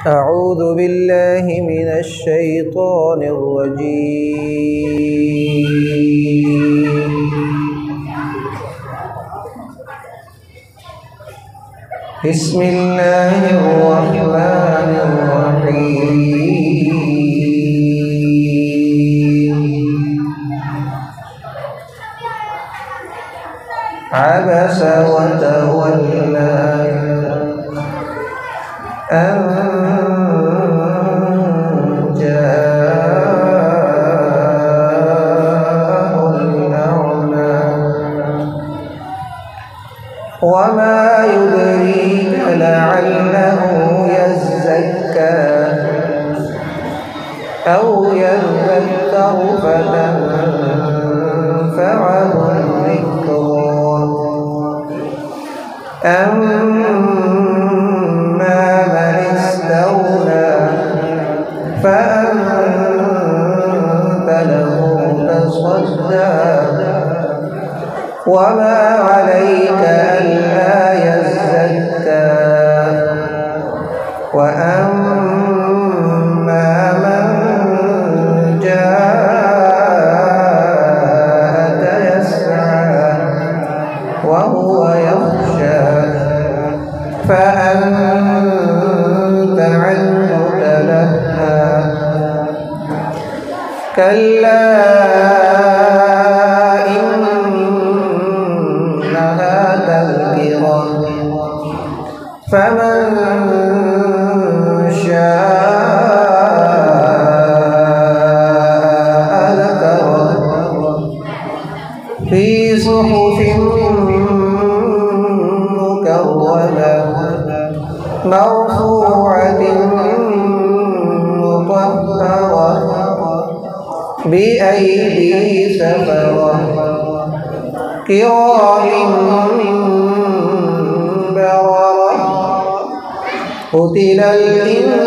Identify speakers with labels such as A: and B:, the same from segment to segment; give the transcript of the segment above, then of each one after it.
A: أعوذ بالله من الشيطان الرجيم. بسم الله الرحمن الرحيم. عبس وتولى أن جاءه الأعمى وما يدريك لعله يزكى أو يذكر فتنفعه الذكرى أما من استغنى فأنت له تصدى وما عليك ألا يزكى وأما من جاءك يسعى وهو يخشى فأنت عنه تلهى كلا إنها تذكرة فمن شاء ذكره في صحف مكرمة مرفوعة مطهرة بأيدي سفرة كرام بررة قتل الإنسان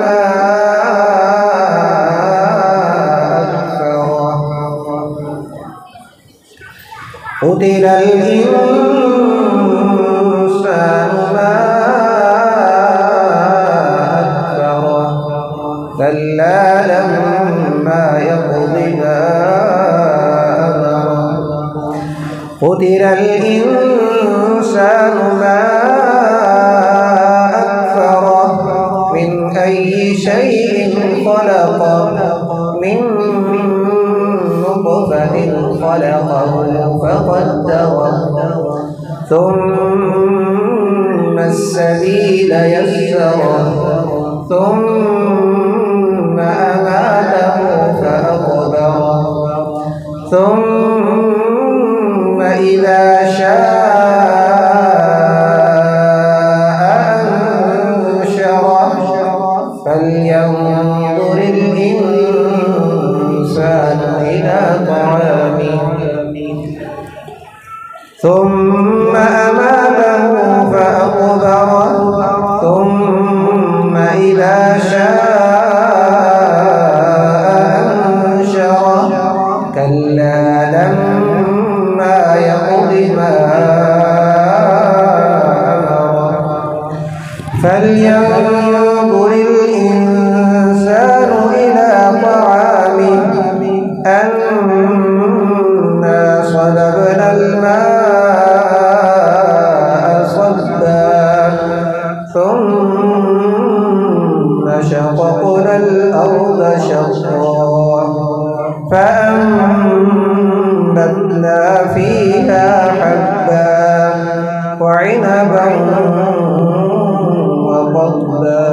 A: ما أكفره قتل الإنسان ما أكفره كلا لما يقض ما أمره قتل الإنسان ما أكفره من أي شيء خلقه من نطفة خلقه فقدره ثم السبيل يسره ثم أماته فأقبره ثم إذا شاء أنشره فلينظر الإنسان إلى طعامه ثم أماته فأقبره ثم إذا شاء أنشره كلا لما يقض ما أمره فلينظر الإنسان إلى طعامه أنا صببنا الماء صبا ثم شققنا الأرض شقا فأنبتنا فيها حبا وعنبا وقضبا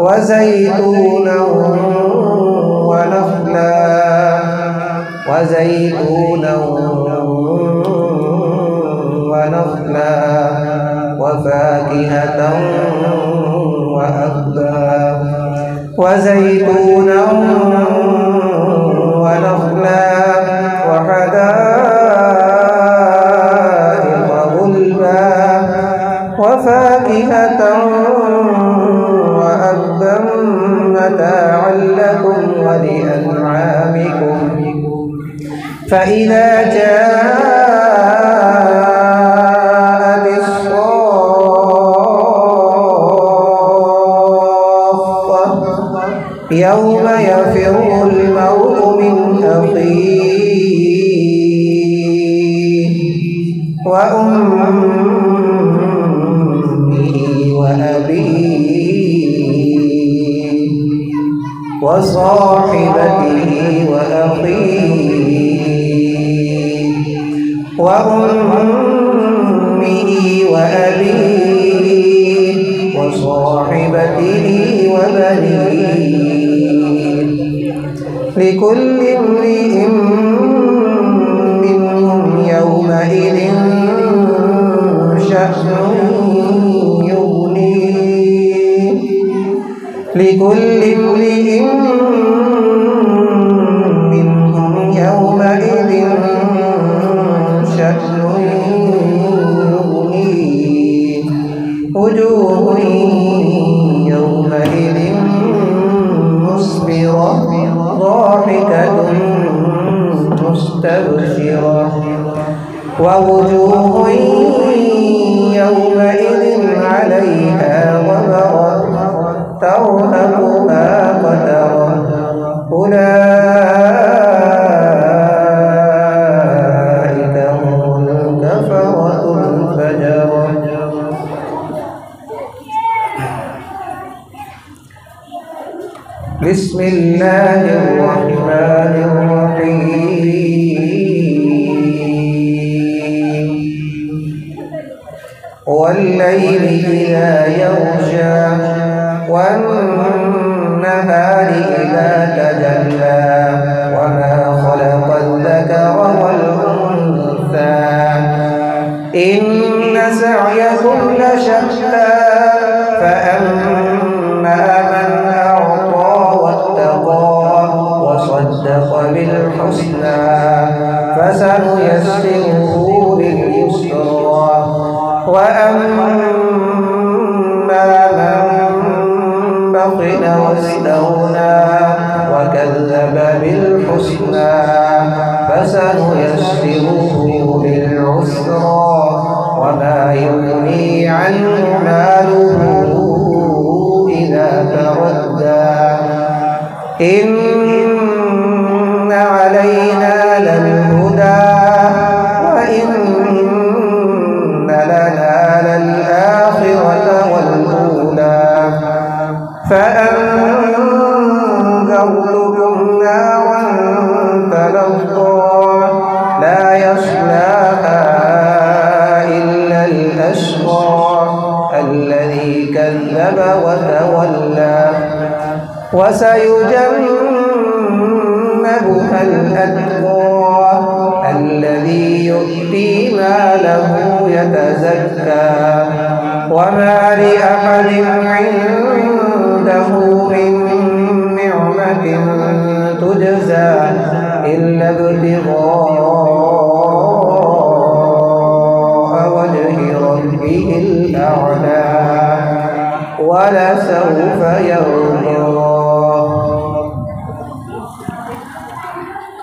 A: وزيتونا ونخلا وفاكهة وأبا وزيتونا ونخلا وحدائق غلبا وفاكهة وأبا متاعا لكم ولأنعامكم فإذا جاءت الصاخة يوم يفر المرء من أخيه وأمه وأبيه وصاحبته وأخيه وأمه وأبيه وصاحبته وبنيه لكل امرئ منهم يومئذ شأن يغنيه لكل امرئ منهم يومئذ شأن يغنيه وجوه يومئذ مسفرة ضاحكة مستبشرة ووجوه يومئذ عليها غبرة ترهقها قترة أولئك هم الكفرة الفجرة. بسم الله الرحمن الرحيم والليل إذا يغشى والنهار إذا تجلى وما خلق الذكر والأنثى إن سعيكم لشتى فأما من أعطى واتقى وصدق بالحسنى فسنيسره لليسرى وأما من بخل واستغنى وكذب بالحسنى فسنيسره للعسرى وما يغني عنه ماله إذا تردى إن علينا للهدى وإن لنا للآخرة والأولى فأنذرتكم نارا تلظى لا يصلاها إلا الأشقى الذي كذب وتولى وسيجنبها الأتقى الذي يؤتي ماله يتزكى وما لأحد عنده من نعمة تجزى إلا ابتغاء وجه ربه الأعلى ولسوف يرضى.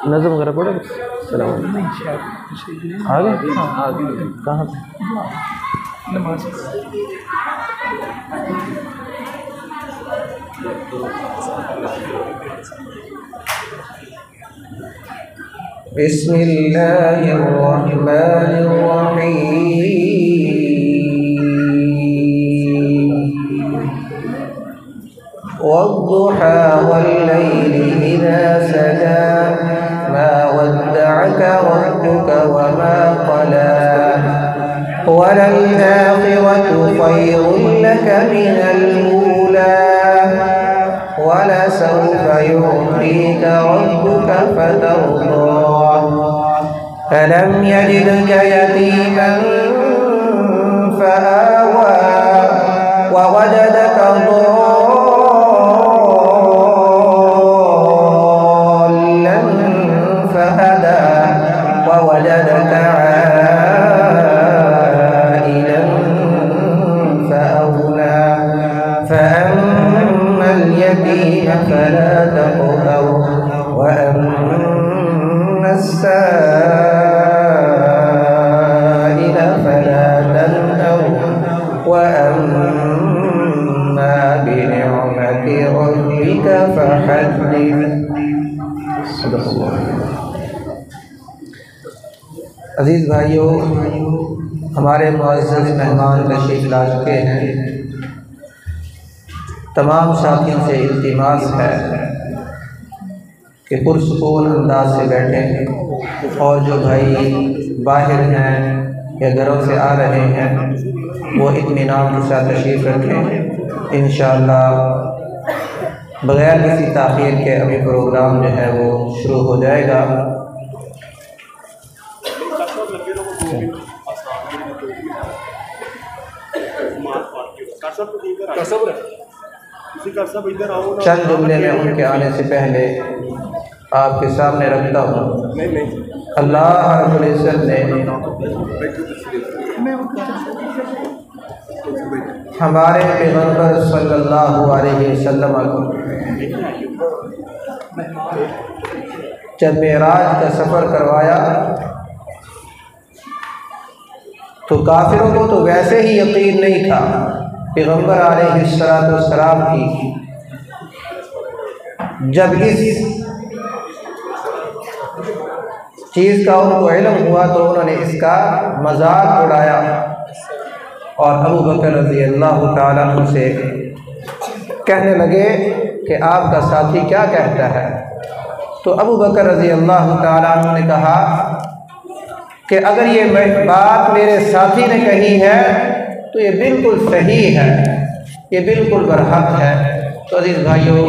B: नज़म वगैरह पढ़ोगे? सलाम आगे कहाँ नमाज
A: بسم الله الرحمن الرحيم والضحى والليل إذا سجى ما ودعك ربك وما قلى وللآخرة خير لك من الأولى ولسوف يعطيك ربك فترضى ألم يجدك يتيما فآوى ووجدك ضالا فهدى ووجدك عائلا فأغنى فأما اليتيم فلا تقهر وأما السائل فلا تنهر وأما بنعمة ربك रब्बिका फहद्दिस। अज़ीज़ भाइयों, हमारे मुअज़्ज़ज़ मेहमान तशरीफ़ ला चुके हैं। तमाम साथियों से इल्तिमास है कि पुरसुकून अंदाज से बैठें, और जो भाई बाहर हैं या घरों से आ रहे हैं वो इत्मीनान के साथ तशरीफ़ रखें। इंशाअल्लाह बग़ैर किसी ताख़ीर के अभी प्रोग्राम जो है वो शुरू हो जाएगा। चंद जुमले में उनके आने से पहले आपके सामने रखता हूँ। अल्लाह रब्बुल इज़्ज़त ने हमारे पैगम्बर सल्लल्लाहु अलैहि वसल्लम को जब मेराज का सफ़र करवाया तो काफिरों को तो वैसे ही यकीन नहीं था पैगम्बर अलैहिस्सलातु वस्सलाम की। जब इस चीज़ का उनको इल्म हुआ तो उन्होंने इसका मजाक उड़ाया और अबू बकर रज़ी अल्लाह ताला अन्हु से कहने लगे कि आपका साथी क्या कहता है। तो अबू बकर रज़ी अल्लाह ताला अन्हु ने कहा कि अगर ये बात मेरे साथी ने कही है तो ये बिल्कुल सही है, ये बिल्कुल बरहक है। तो अज़ीज़ भाइयों,